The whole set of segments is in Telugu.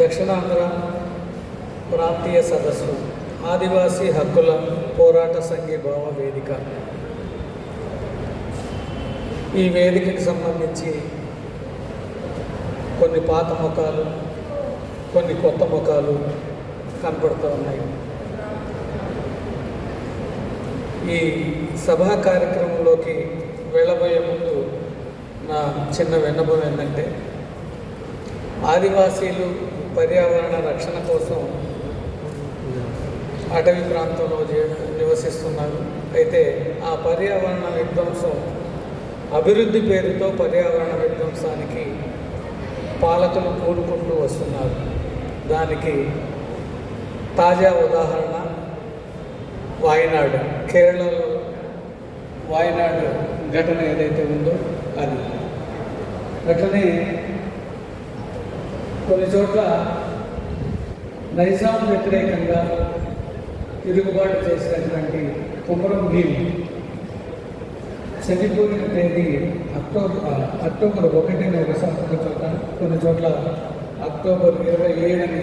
దక్షిణాంధ్ర ప్రాంతీయ సదస్సు ఆదివాసీ హక్కుల పోరాట సంఘీభావ వేదిక. ఈ వేదికకి సంబంధించి కొన్ని పాత ముఖాలు, కొన్ని కొత్త ముఖాలు కనపడుతూ ఉన్నాయి. ఈ సభా కార్యక్రమంలోకి వెళ్ళబోయే ముందు నా చిన్న విన్నపం ఏంటంటే, ఆదివాసీలు పర్యావరణ రక్షణ కోసం అటవీ ప్రాంతంలో నివసిస్తున్నారు. అయితే ఆ పర్యావరణ విధ్వంసం అభివృద్ధి పేరుతో పర్యావరణ విధ్వంసానికి పాలకులు కూడుకుంటూ వస్తున్నారు. దానికి తాజా ఉదాహరణ వాయనాడు, కేరళలో వాయనాడు ఘటన ఏదైతే ఉందో అది. అట్లనే కొన్ని చోట్ల నైజాం వ్యతిరేకంగా తిరుగుబాటు చేసినటువంటి కుమరం భీమ్ చనిపోయిన తేదీ అక్టోబర్ 1 ఒక చోట, కొన్ని చోట్ల అక్టోబర్ 27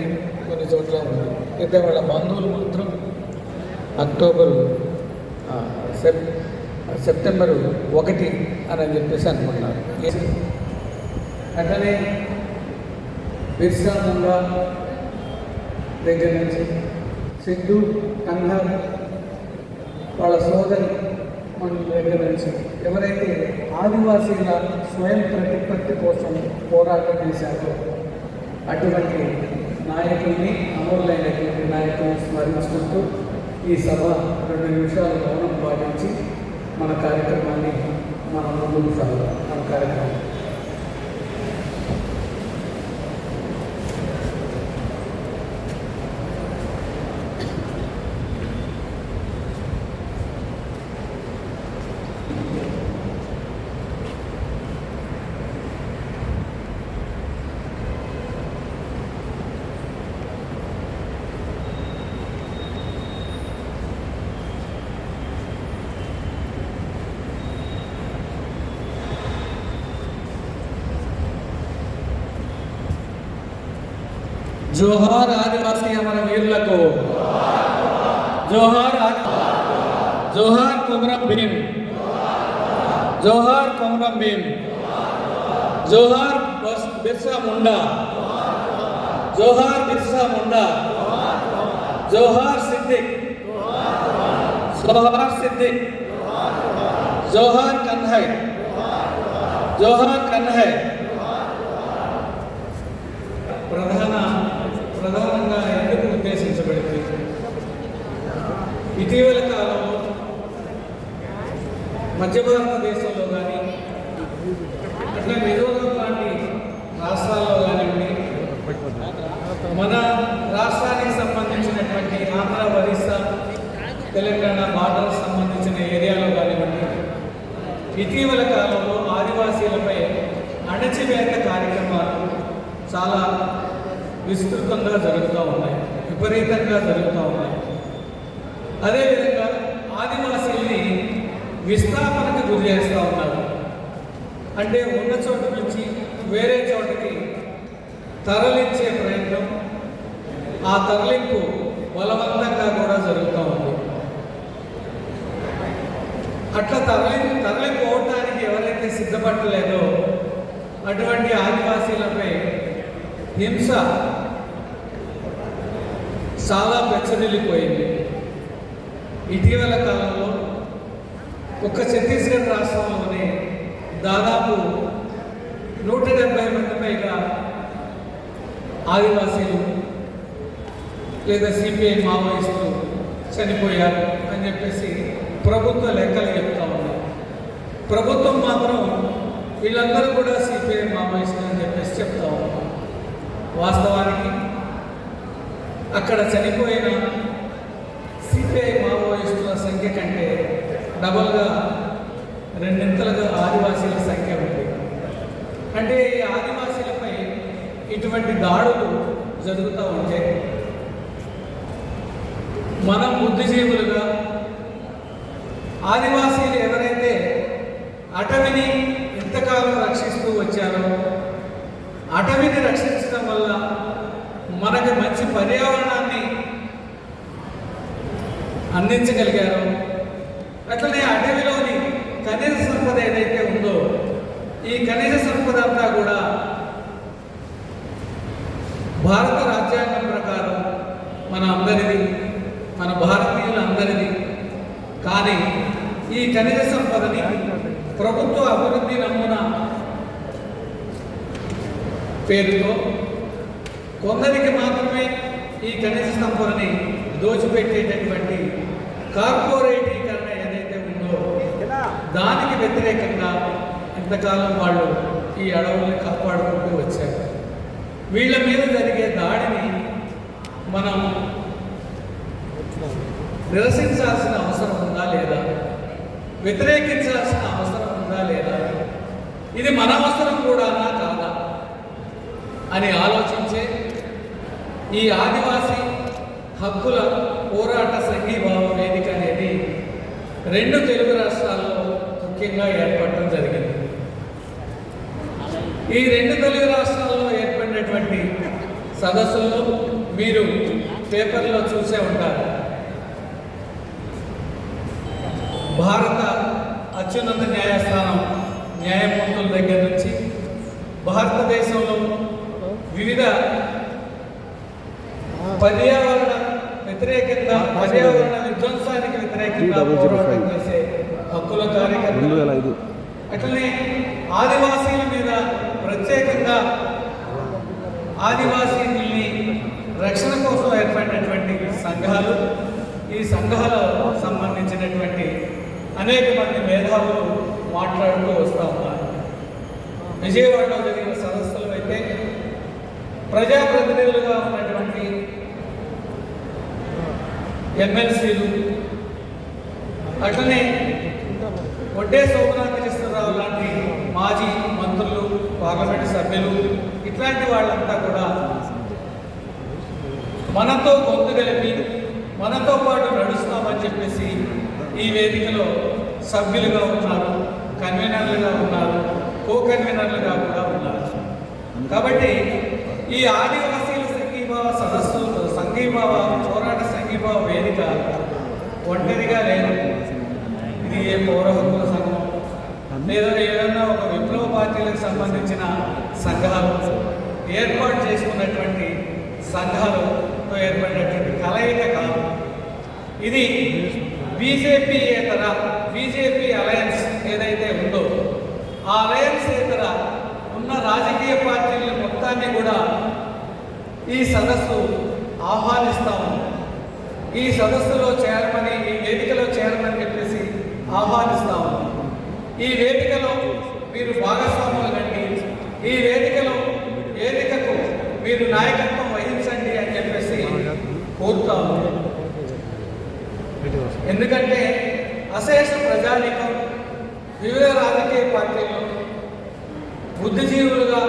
కొన్ని చోట్ల ఉంది. అయితే వాళ్ళ బంధువులు మాత్రం సెప్టెంబర్ 1 అని చెప్పేసి అనుకున్నారు. అట్లనే బిర్సా ముండా దగ్గర నుంచి సిద్ధు కన్హర్ వాళ్ళ సోదరి మన దగ్గర నుంచి ఎవరైతే ఆదివాసీల స్వయం ప్రతిపత్తి కోసం పోరాటం చేశారో అటువంటి నాయకుల్ని, అమరులైనటువంటి నాయకుల్ని స్మరించుకుంటూ ఈ సభ 2 నిమిషాలు మౌనం పాటించి మన కార్యక్రమాన్ని మనం ముందుకు సాగుతాం. మన కార్యక్రమం జోహార్ ఆదివాసీ అమర వీరులకు, జోహార్ జోహార్ కుమరం భీమ్, జోహార్ కుమరం భీమ్, జోహార్ బిర్సా ముండా, జోహార్ బిర్సా ముండా, జోహార్ సిద్దిక్, జోహార్ సిద్దిక్, జోహార్ కన్హై, జోహార్ కన్హై. ప్రధానంగా ఎందుకు ఉద్దేశించబడింది? ఇటీవల కాలంలో మధ్య భారతదేశంలో కానీ, అట్లా మిజోరాం లాంటి రాష్ట్రాల్లో కానివ్వండి, మన రాష్ట్రానికి సంబంధించినటువంటి ఆంధ్ర, ఒరిస్సా, తెలంగాణ బార్డర్కి సంబంధించిన ఏరియాలో కానివ్వండి, ఇటీవల కాలంలో ఆదివాసీలపై అణచివేత కార్యక్రమాలు చాలా విస్తృతంగా జరుగుతూ ఉన్నాయి, విపరీతంగా జరుగుతూ ఉన్నాయి. అదేవిధంగా ఆదివాసీల్ని విస్థాపనకు గురి చేస్తూ ఉన్నారు. అంటే ఉన్న చోటు నుంచి వేరే చోటుకి తరలించే ప్రయత్నం, ఆ తరలింపు బలవంతంగా కూడా జరుగుతూ ఉంది. అట్లా తరలిపోవటానికి ఎవరైతే సిద్ధపడలేదో అటువంటి ఆదివాసీలపై హింస చాలా పెచ్చరిల్లిపోయింది. ఇటీవల కాలంలో ఒక్క ఛత్తీస్గఢ్ రాష్ట్రంలోనే దాదాపు 170 మంది పైగా ఆదివాసీలు లేదా సిపిఐ మావోయిస్టులు చనిపోయారు అని చెప్పేసి ప్రభుత్వ లెక్కలు చెప్తా ఉన్నాయి. ప్రభుత్వం మాత్రం వీళ్ళందరూ కూడా సిపిఐ మావోయిస్టులు అని చెప్పేసి చెప్తా ఉన్నారు. వాస్తవానికి అక్కడ చనిపోయిన సిపిఐ మావోయిస్టుల సంఖ్య కంటే డబల్గా, 2 ఆదివాసీల సంఖ్య ఉంది. అంటే ఈ ఆదివాసీలపై ఇటువంటి దాడులు జరుగుతూ ఉంటే మనం బుద్ధిజీవులుగా ఆదివాసీలు ఎవరైతే అటవిని ఇంతకాలం రక్షిస్తూ వచ్చారో, అటవిని రక్షించడం వల్ల మనకు మంచి పర్యావరణాన్ని అందించగలిగారు. అట్లనే అడవిలోని ఖనిజ సంపద ఏదైతే ఉందో ఈ ఖనిజ సంపద అంతా కూడా భారత రాజ్యాంగం ప్రకారం మన అందరిది, మన భారతీయులందరిది. కానీ ఈ ఖనిజ సంపదని ప్రభుత్వ అభివృద్ధి నమూనా పేరుతో కొందరికి మాత్రమే ఈ ఖనిజ సంపదని దోచిపెట్టేటటువంటి కార్పొరేటీకరణ ఏదైతే ఉందో దానికి వ్యతిరేకంగా ఇంతకాలం వాళ్ళు ఈ అడవుల్ని కాపాడుకుంటూ వచ్చారు. వీళ్ళ మీద జరిగే దాడిని మనం నిరసించాల్సిన అవసరం ఉందా లేదా, వ్యతిరేకించాల్సిన అవసరం ఉందా లేదా, ఇది మన అవసరం కూడానా కాదా అని ఆలోచించే ఈ ఆదివాసీ హక్కుల పోరాట సంఘీభావ వేదిక అనేది 2 తెలుగు రాష్ట్రాల్లో ముఖ్యంగా ఏర్పడటం జరిగింది. ఈ 2 తెలుగు రాష్ట్రాల్లో ఏర్పడినటువంటి సదస్సుల్లో మీరు పేపర్లో చూసే ఉంటారు. భారత అత్యున్నత న్యాయస్థానం న్యాయమూర్తుల దగ్గర నుంచి భారతదేశంలో వివిధ పర్యావరణ వ్యతిరేకంగా, పర్యావరణ విధ్వంసానికి వ్యతిరేకంగా పోరాటం చేసే హక్కుల కార్యకర్తలు, అట్లనే ఆదివాసీల మీద ప్రత్యేకంగా ఆదివాసీల్ని రక్షణ కోసం ఏర్పడినటువంటి సంఘాలు, ఈ సంఘాలకు సంబంధించినటువంటి అనేక మంది మేధావులు మాట్లాడుతూ వస్తూ ఉన్నారు. విజయవాడలో జరిగిన సదస్సులు అయితే ప్రజాప్రతినిధులుగా ఉన్నటువంటి ఎమ్మెల్సీలు, అట్లనే వడ్డే సోమనాథకృష్ణరావు లాంటి మాజీ మంత్రులు, పార్లమెంటు సభ్యులు, ఇట్లాంటి వాళ్ళంతా కూడా మనతో గొంతు కలిపి మనతో పాటు నడుస్తామని చెప్పేసి ఈ వేదికలో సభ్యులుగా ఉన్నారు, కన్వీనర్లుగా ఉన్నారు, కో కన్వీనర్లుగా కూడా ఉన్నారు. కాబట్టి ఈ ఆదివాసీల సంఘీభావ సదస్సు, సంఘీభావ పోరాట సంఘీభావ వేదిక ఒంటరిగా లేదు. ఇది ఏ పౌర హక్కుల సంఘం లేదా ఏదన్నా ఒక విప్లవ పార్టీలకు సంబంధించిన సంఘాలు ఏర్పాటు చేసుకున్నటువంటి సంఘాలతో ఏర్పడినటువంటి కలయిక కాదు. ఇది బీజేపీ అలయన్స్ ఏదైతే ఉందో ఆ అలయన్స్ ఏతర ఉన్న రాజకీయ పార్టీల మొత్తాన్ని కూడా ఈ సదస్సు ఆహ్వానిస్తాము. ఈ సదస్సులో చేరమని, ఈ వేదికలో చేరమని చెప్పేసి ఆహ్వానిస్తాము. ఈ వేదికలో మీరు భాగస్వాములు కండి, ఈ వేదికకు మీరు నాయకత్వం వహించండి అని చెప్పేసి కోరుతాము. ఎందుకంటే అశేష ప్రజానీకం వివిధ రాజకీయ పార్టీల్లో బుద్ధిజీవులుగా,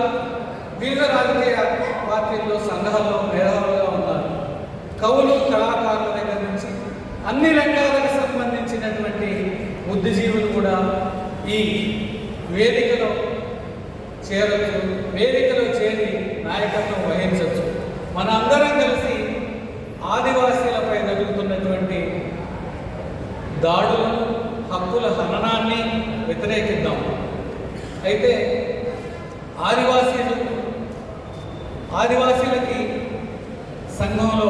వివిధ రాజకీయ పార్టీల్లో సంఘాల్లో మేధావులుగా ఉన్నారు. కవులు, కళాకారుల దగ్గర నుంచి అన్ని రంగాలకు సంబంధించినటువంటి బుద్ధిజీవులు కూడా ఈ వేదికలో చేరచ్చు, వేదికలో చేరి నాయకత్వం వహించవచ్చు. మన అందరం కలిసి ఆదివాసీలపై జరుగుతున్నటువంటి దాడులను, హక్కుల హననాన్ని వ్యతిరేకిద్దాం. అయితే ఆదివాసీలకి సంఘంలో,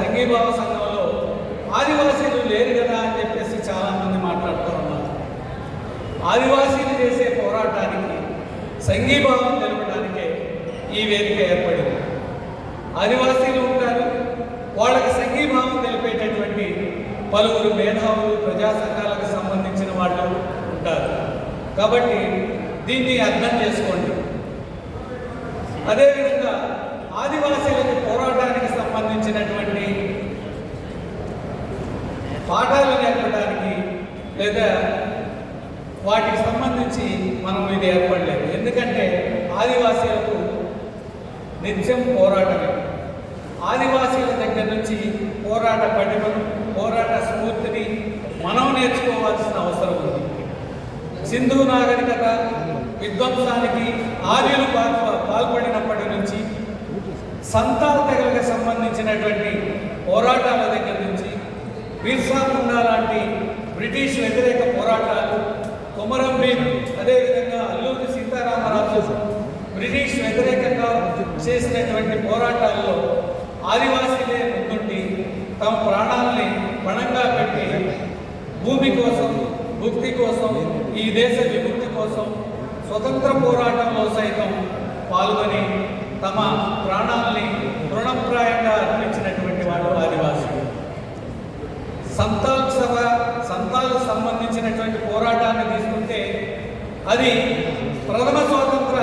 సంఘీభావ సంఘంలో ఆదివాసీలు లేరు కదా అని చెప్పేసి చాలామంది మాట్లాడుతూ ఉన్నారు. ఆదివాసీలు చేసే పోరాటానికి సంఘీభావం తెలపడానికే ఈ వేదిక ఏర్పడింది. ఆదివాసీలు ఉంటారు, వాళ్ళకి సంఘీభావం తెలిపేటటువంటి పలువురు మేధావులు, ప్రజా సంఘాలకు సంబంధించిన వాళ్ళు ఉంటారు. కాబట్టి దీన్ని అర్థం చేసుకోండి. అదేవిధంగా ఆదివాసీలకు పోరాటానికి సంబంధించినటువంటి పాఠాలు నేర్పడానికి లేదా వాటికి సంబంధించి మనం ఇది ఏర్పడలేదు. ఎందుకంటే ఆదివాసీలకు నిత్యం పోరాటమే. ఆదివాసీల దగ్గర నుంచి పోరాట పటిమను, పోరాట స్ఫూర్తిని మనం నేర్చుకోవాల్సిన అవసరం ఉంది. సింధు నాగరికత విధ్వంసానికి ఆర్యులు పాల్పడినప్పటి నుంచి సంతాల్ తెగలకు సంబంధించినటువంటి పోరాటాల దగ్గర నుంచి బిర్సా ముండా లాంటి బ్రిటిష్ వ్యతిరేక పోరాటాలు, కొమరం భీం, అదేవిధంగా అల్లూరి సీతారామరాజు బ్రిటిష్ వ్యతిరేకంగా చేసినటువంటి పోరాటాల్లో ఆదివాసీలే ముందుండి తమ ప్రాణాలని పణంగా పెట్టి భూమి కోసం, భుక్తి కోసం, ఈ దేశ విముక్తి కోసం స్వతంత్ర పోరాటంలో సైతం పాల్గొని తమ ప్రాణాలని తృణప్రాయంగా అర్పించినటువంటి వాళ్ళు ఆదివాసీలు. సంతాలకు సంబంధించినటువంటి పోరాటాన్ని తీసుకుంటే అది ప్రథమ స్వాతంత్ర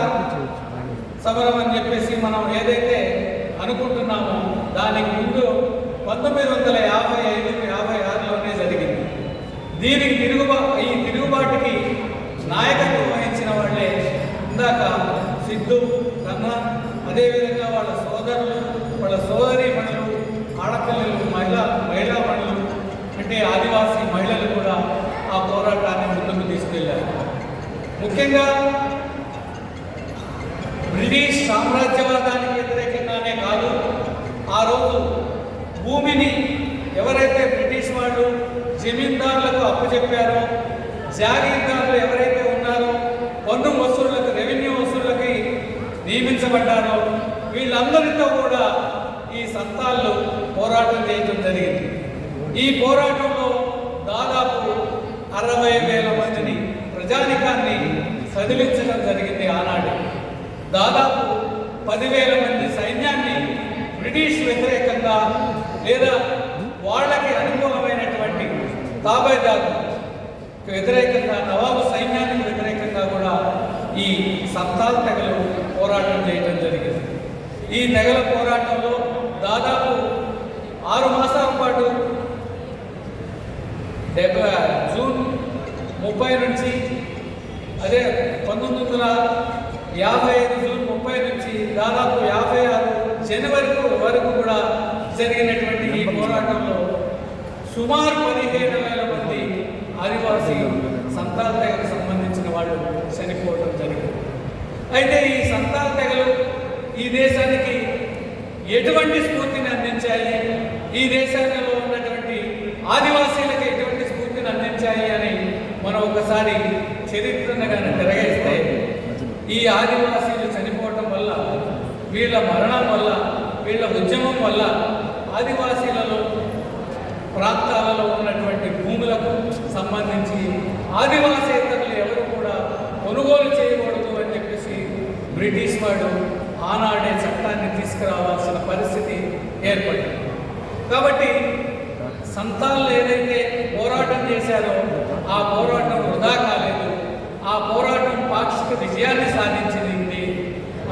సమరం అని చెప్పేసి మనం ఏదైతే అనుకుంటున్నామో దానికి ముందు 1955-56లోనే జరిగింది. దీనికి ఈ తిరుగుబాటుకి నాయకత్వం వహించిన వాళ్ళే ఇందాక సిద్ధు, కన్నా, అదేవిధంగా వాళ్ళ సోదరులు, వాళ్ళ సోదరీమణులు, ఆడపిల్లలు, మహిళా మణులు అంటే ఆదివాసీ మహిళలు కూడా ఆ పోరాటాన్ని ముందుకు తీసుకెళ్లారు. ముఖ్యంగా బ్రిటిష్ సామ్రాజ్యవాదానికి వ్యతిరేకంగానే కాదు, ఆ రోజు భూమిని ఎవరైతే బ్రిటిష్ వాళ్ళు జమీందారులకు అప్పచెప్పారో, జాగీర్దారులు ఎవరైతే ఉన్నారో, పన్ను వసూళ్లకు, రెవెన్యూ వసూళ్లకి నియమించబడ్డారో వీళ్ళందరితో కూడా ఈ సంతాళ్ళు పోరాటం చేయడం జరిగింది. ఈ పోరాటంలో దాదాపు 60,000 మందిని, ప్రజానికాన్ని కదిలించడం జరిగింది. ఆనాడు దాదాపు 10,000 మంది సైన్యాన్ని బ్రిటిష్ వ్యతిరేకంగా లేదా వాళ్ళకి అనుకూలమైనటువంటి తాబేదారులకు వ్యతిరేకంగా, నవాబు సైన్యానికి వ్యతిరేకంగా కూడా ఈ సంతాల్ తెగలు పోరాటం చేయడం జరిగింది. ఈ తెగల పోరాటంలో దాదాపు 6 మాసాల పాటు జూన్ 30 నుంచి, అదే 1955 జూన్ 30 నుంచి దాదాపు 56 జనవరి వరకు కూడా జరిగినటువంటి ఈ పోరాటంలో సుమారు 15,000 మంది ఆదివాసీ సంతాల్ తెగలకు సంబంధించిన వాళ్ళు చనిపోవడం జరిగింది. అయితే ఈ సంతాల్ తెగలు ఈ దేశానికి ఎటువంటి స్ఫూర్తిని అందించాయి, ఈ దేశంలో ఉన్నటువంటి ఆదివాసీలకు ఎటువంటి స్ఫూర్తిని అందించాయి అని మనం ఒకసారి చరిత్రను కానీ తిరగేస్తే, ఈ ఆదివాసీలు చనిపోవటం వల్ల, వీళ్ళ మరణం వల్ల, వీళ్ళ ఉద్యమం వల్ల ఆదివాసీలలో ప్రాంతాలలో ఉన్నటువంటి భూములకు సంబంధించి ఆదివాసేతరులు ఎవరు కూడా కొనుగోలు చేయకూడదు అని చెప్పేసి బ్రిటిష్ వాడు ఆనాడే చట్టాన్ని తీసుకురావాల్సిన పరిస్థితి ఏర్పడింది. కాబట్టి సంతాళ్ళు ఏదైతే పోరాటం చేశారో ఆ పోరాటం వృధా కాలేదు. ఆ పోరాటం పాక్షిక విజయాన్ని సాధించింది.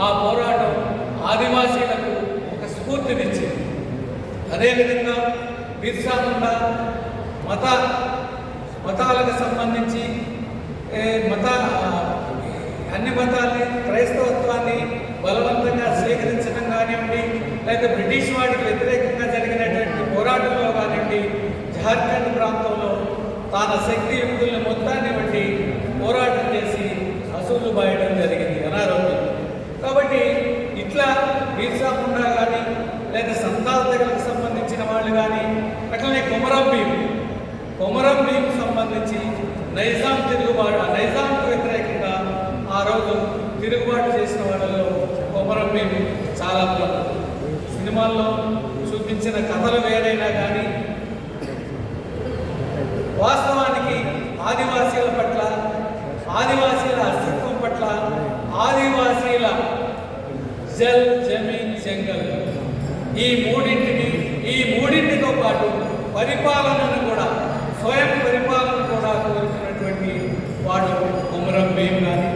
ఆ పోరాటం ఆదివాసీలకు ఒక స్ఫూర్తినిచ్చింది. అదేవిధంగా బిర్సా ముండా మతాలకు సంబంధించి అన్ని మతాల్ని, క్రైస్తవత్వాన్ని బలవంతంగా స్వీకరించడం కానివ్వండి, లేదా బ్రిటిష్ వాడికి వ్యతిరేకంగా జరిగినటువంటి పోరాటంలో కానివ్వండి, జార్ఖండ్ ప్రాంతంలో తాన శక్తి యుక్తుల్ని మొత్తాన్ని బట్టి పోరాటం చేసి అసూలు బాయడం జరిగింది అనారోగ్యం. కాబట్టి ఇట్లా బిర్సా ముండా కానీ, లేదా సంతాల్ తెగలకు సంబంధించిన వాళ్ళు కానీ, అట్లనే కొమరం భీం సంబంధించి నైజాంకు వ్యతిరేకంగా ఆ రోజు తిరుగుబాటు చేసిన వాళ్ళలో కొమరం భీం చాలా ప్రముఖుడు. సినిమాల్లో చూపించిన కథలు వేరైనా కానీ వాస్తవానికి ఆదివాసీల పట్ల, ఆదివాసీల అస్తిత్వం పట్ల, ఆదివాసీల జల్, జమీన్, జంగల్ ఈ మూడింటితో పాటు పరిపాలనను కూడా, స్వయం పరిపాలన కూడా కోరుకున్నటువంటి వాడు కొమరం భీం కానీ,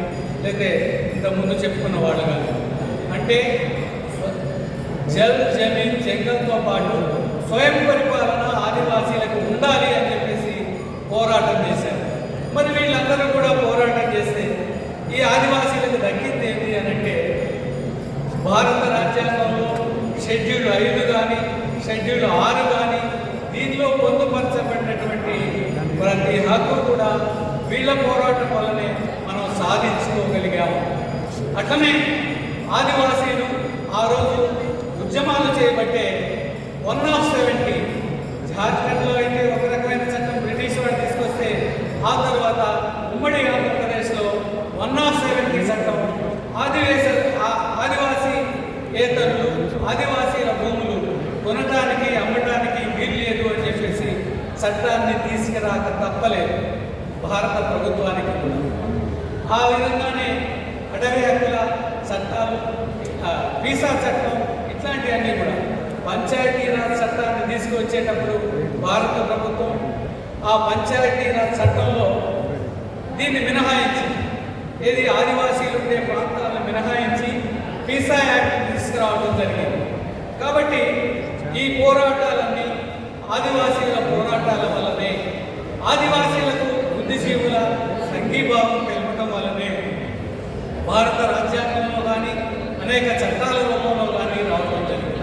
లేకపోతే ఇంతకుముందు చెప్పుకున్న వాళ్ళు కానీ. అంటే జల్, జమీన్, జంగల్తో పాటు స్వయం పరిపాలన ఆదివాసీలకు ఉండాలి అని చెప్పేసి పోరాటం చేశారు. మరి వీళ్ళందరూ కూడా పోరాటం చేస్తే ఈ ఆదివాసీలకు దక్కింది ఏంటి అని అంటే, భారత రాజ్యాంగంలో షెడ్యూల్ 5 కానీ, షెడ్యూల్ 6 కానీ, దీనిలో పొందుపరచబడినటువంటి ప్రతి హక్కు కూడా వీళ్ళ పోరాటం వల్లనే మనం సాధించుకోగలిగాము. అట్లనే ఆదివాసీలు ఆ రోజు ఉద్యమాలు చేయబట్టే 1/70 జార్ఖండ్లో అయితే ఒక రకమైన చట్టం బ్రిటిష్ వాడు తీసుకొస్తే ఆ తర్వాత ఉమ్మడి ఆంధ్రప్రదేశ్లో 1/70 చట్టం ఆదివాసీ ఏతరులు ఆదివాసీల భూములు కొనటానికి అమ్మటానికి వీల్లేదు అని చెప్పేసి చట్టాన్ని తీసుకురాక తప్పలేదు భారత ప్రభుత్వానికి కూడా. ఆ విధంగానే అటవీ హక్కుల చట్టాలు, వీసా చట్టం ఇట్లాంటివన్నీ కూడా పంచాయతీరాజ్ చట్టాన్ని తీసుకువచ్చేటప్పుడు భారత ప్రభుత్వం ఆ పంచాయతీరాజ్ చట్టంలో దీన్ని మినహాయించి, ఏది ఆదివాసీలు ఉండే ప్రాంతాలను మినహాయించి వీసా యాక్ట్ తీసుకురావడం జరిగింది. కాబట్టి ఈ పోరాటాలన్నీ ఆదివాసీల పోరాటాల వల్లనే, ఆదివాసీలకు బుద్ధిజీవుల సంఘీభావం తెలపడం వల్లనే భారత రాజ్యాంగంలో కానీ అనేక చట్టాల రూపంలో కానీ రావడం జరిగింది.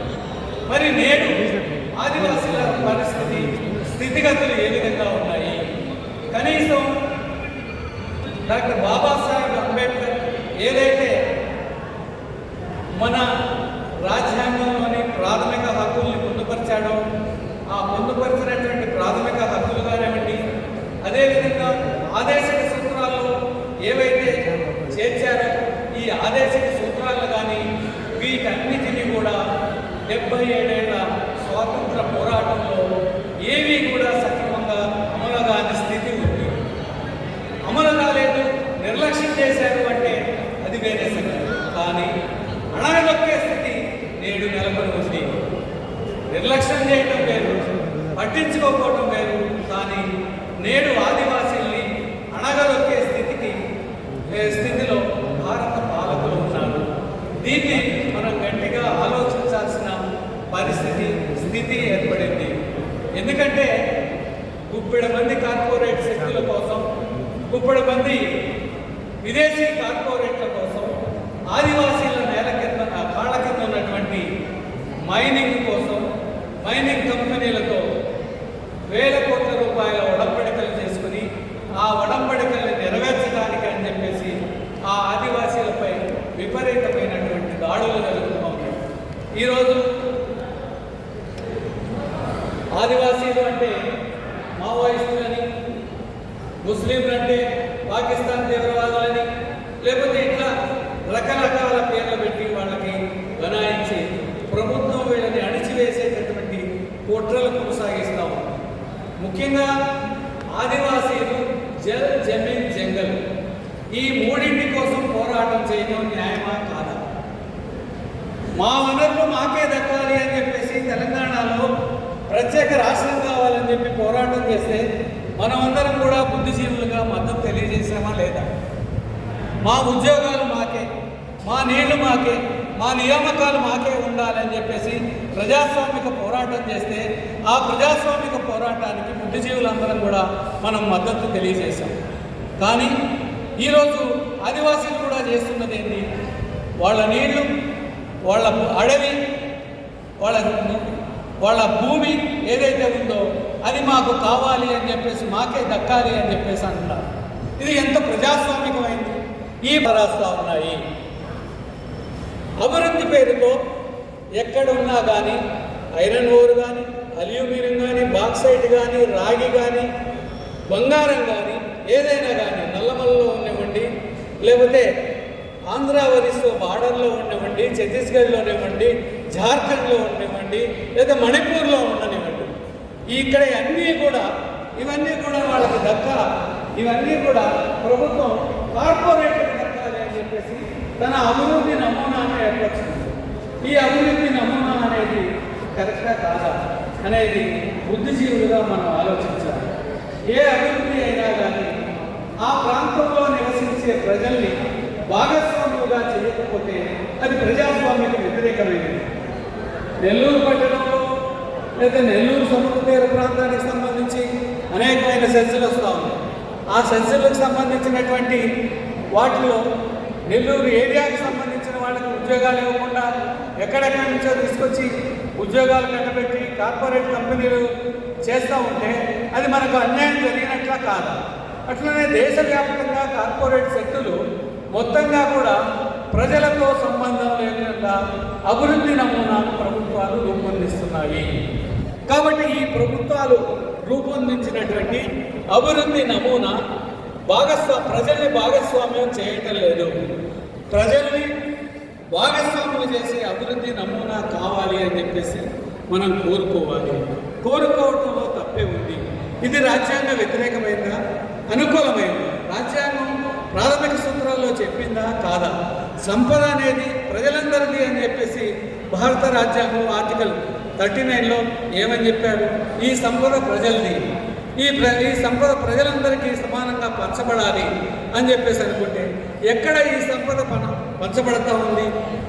మరి నేడు ఆదివాసీల స్థితిగతులు ఏ విధంగా ఉన్నాయి? కనీసం డాక్టర్ బాబాసాహెబ్ అంబేద్కర్ ఏదైతే మన రాజ్యాంగంలోని ప్రాథమిక హక్కుల్ని పొందుపరిచాడో, ఆ పొందుపరిచినటువంటి ప్రాథమిక హక్కులు కానివ్వండి, అదేవిధంగా ఆదేశిక సూత్రాల్లో ఏవైతే చేర్చారో ఈ ఆదేశిక సూత్రాలు కానీ వీటన్నిటినీ కూడా 77 ఏళ్ల స్వాతంత్ర పోరాటంలో ఏవీ కూడా సక్రమంగా అమలు కాని స్థితి ఉంది. అమలు కాలేదు, నిర్లక్ష్యం చేశారు అంటే అది వేరే సంగతి. కానీ అణగదొక్కే స్థితి నేడు నెలకొని ఉంది. నిర్లక్ష్యం చేయటం వేరు, పట్టించుకోకపోవటం వేరు. కానీ నేడు ఆదివాసీల్ని అణగదొక్కే స్థితిలో భారత పాలకులు ఉన్నారు. దీన్ని మనం గట్టిగా ఆలోచించాల్సిన స్థితి ఏర్పడింది. ఎందుకంటే గుప్పెడ మంది కార్పొరేట్ శక్తుల కోసం, గుప్పెడ మంది విదేశీ కార్పొరేట్ల కోసం ఆదివాసీల కాళ్ళ కింద ఉన్నటువంటి మైనింగ్ కోసం, మైనింగ్ కంపెనీలతో వేల కోట్ల రూపాయల ఒడంబడికలు చేసుకుని ఆ ఒడంబడికల్ని నెరవేర్చడానికి అని చెప్పేసి ఆ ఆదివాసీలపై విపరీతమైనటువంటి దాడులు జరుగుతూ ఉన్నాయి. ఈరోజు ఆదివాసీలు అంటే మావోయిస్టులని, ముస్లింలు అంటే పాకిస్తాన్ తీవ్రవాదులని, లేకపోతే ఇట్లా రకరకాల పేర్లు పెట్టి వాళ్ళకి బనాయించి ప్రభుత్వం వీళ్ళని అణిచివేసేటటువంటి కుట్రలు కొనసాగిస్తాము. ముఖ్యంగా ఆదివాసీలు జల్, జమీన్, జంగల్ ఈ మూడింటి కోసం పోరాటం చేయడం న్యాయమా కాదా? మా వనరులు మాకే దక్కాలి అని చెప్పేసి తెలంగాణలో ప్రత్యేక రాష్ట్రం కావాలని చెప్పి పోరాటం చేస్తే మనమందరం కూడా బుద్ధిజీవులుగా మద్దతు తెలియజేసామా లేదా? మా ఉద్యోగాలు మాకే, మా నీళ్లు మాకే, మా నియామకాలు మాకే ఉండాలని చెప్పేసి ప్రజాస్వామిక పోరాటం చేస్తే ఆ ప్రజాస్వామిక పోరాటానికి బుద్ధిజీవులందరం కూడా మనం మద్దతు తెలియజేశాం. కానీ ఈరోజు ఆదివాసీలు కూడా చేస్తున్నది ఏంటి? వాళ్ళ నీళ్లు, వాళ్ళ అడవి, వాళ్ళ భూమి ఏదైతే ఉందో అది మాకు కావాలి అని చెప్పేసి, మాకే దక్కాలి అని చెప్పేసి అంటున్నారు. ఇది ఎంత ప్రజాస్వామికమైంది? ఈ రాస్తా ఉన్నాయి. అభివృద్ధి పేరుతో ఎక్కడున్నా కానీ ఐరన్ ఓర్ కానీ, అల్యూమినియం కానీ, బాక్సైట్ కానీ, రాగి కానీ, బంగారం కానీ, ఏదైనా కానీ నల్లమలలో ఉండనివ్వండి, లేకపోతే ఆంధ్ర ఒరిస్సా బార్డర్లో ఉండనివ్వండి, ఛత్తీస్గఢ్లో ఉండనివ్వండి, జార్ఖండ్లో ఉండనివ్వండి, లేదా మణిపూర్లో ఉండనివ్వండి, ఇక్కడ ఇవన్నీ కూడా వాళ్ళకి ఇవన్నీ కూడా ప్రభుత్వం కార్పొరేట్లకు దక్కాలి అని చెప్పేసి తన అభివృద్ధి నమూనాను ఏర్పరుచుకుంది. ఈ అభివృద్ధి నమూనా అనేది కరెక్టా కాదా అనేది బుద్ధిజీవులుగా మనం ఆలోచించాలి. ఏ అభివృద్ధి అయినా కానీ ఆ ప్రాంతంలో నివసించే ప్రజల్ని భాగస్వాములుగా చేయకపోతే అది ప్రజాస్వామ్యకు వ్యతిరేకమైనది. నెల్లూరు పట్టణంలో లేదా నెల్లూరు సముద్ర తీర ప్రాంతానికి సంబంధించి అనేకమైన సెన్సులు వస్తూ ఉన్నాయి. ఆ సెన్సులకు సంబంధించినటువంటి వాటిలో నెల్లూరు ఏరియాకి సంబంధించిన వాళ్ళకి ఉద్యోగాలు ఇవ్వకుండా ఎక్కడెక్కడి నుంచో తీసుకొచ్చి ఉద్యోగాలు కట్టబెట్టి కార్పొరేట్ కంపెనీలు చేస్తూ ఉంటే అది మనకు అన్యాయం జరిగినట్లా కాదా? అట్లనే దేశవ్యాప్తంగా కార్పొరేట్ శక్తులు మొత్తంగా కూడా ప్రజలతో సంబంధం లేకుండా అభివృద్ధి నమూనాలు ప్రభుత్వాలు రూపొందిస్తున్నాయి. కాబట్టి ఈ ప్రభుత్వాలు రూపొందించినటువంటి అభివృద్ధి నమూనా ప్రజల్ని భాగస్వామ్యం చేయటం లేదు. ప్రజల్ని భాగస్వామ్యం చేసే అభివృద్ధి నమూనా కావాలి అని చెప్పేసి మనం కోరుకోవాలి. కోరుకోవడంలో తప్పే ఉంది. ఇది రాజ్యాంగ వ్యతిరేకమైందా, అనుకూలమైందా? రాజ్యాంగం ప్రాథమిక సూత్రాల్లో చెప్పిందా కాదా? సంపద అనేది ప్రజలందరిది అని చెప్పేసి భారత రాజ్యాంగం ఆర్టికల్ 39లో ఏమని చెప్పారు? ఈ సంపద ప్రజలది, ఈ సంపద ప్రజలందరికీ సమానంగా పంచబడాలి అని చెప్పేసి అనుకుంటే ఎక్కడ ఈ సంపద పంచబడతా ఉంది?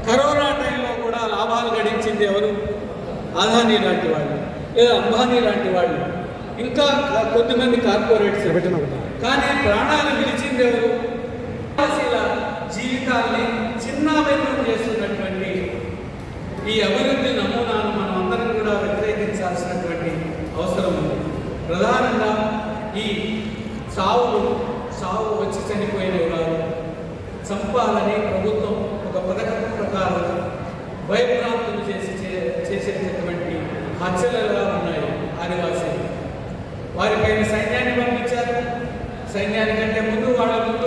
కరోనా టైంలో కూడా లాభాలు గడించింది ఎవరు? అదానీ లాంటి వాళ్ళు, లేదా అంబానీ లాంటి వాళ్ళు, ఇంకా కొద్దిమంది కార్పొరేట్స్. కానీ ప్రాణాలు విడిచింది ఎవరు? ఆశీల జీవితాల్ని చిన్నాభిన్నం చేస్తున్నటువంటి ఈ అభివృద్ధి నమూనాను మనం అందరం కూడా వ్యతిరేకించాల్సినటువంటి అవసరం ఉంది. ప్రధానంగా ఈ సావు వచ్చి చనిపోయినవి కాదు, చంపాలని ప్రభుత్వం ఒక పథకం ప్రకారం భయభ్రాంతులు చేసేటటువంటి హత్యలుగా ఉన్నాయి ఆదివాసీలు. వారిపైన సైన్యాన్ని పంపించారు. సైన్యానికంటే ముందు వాళ్ళకు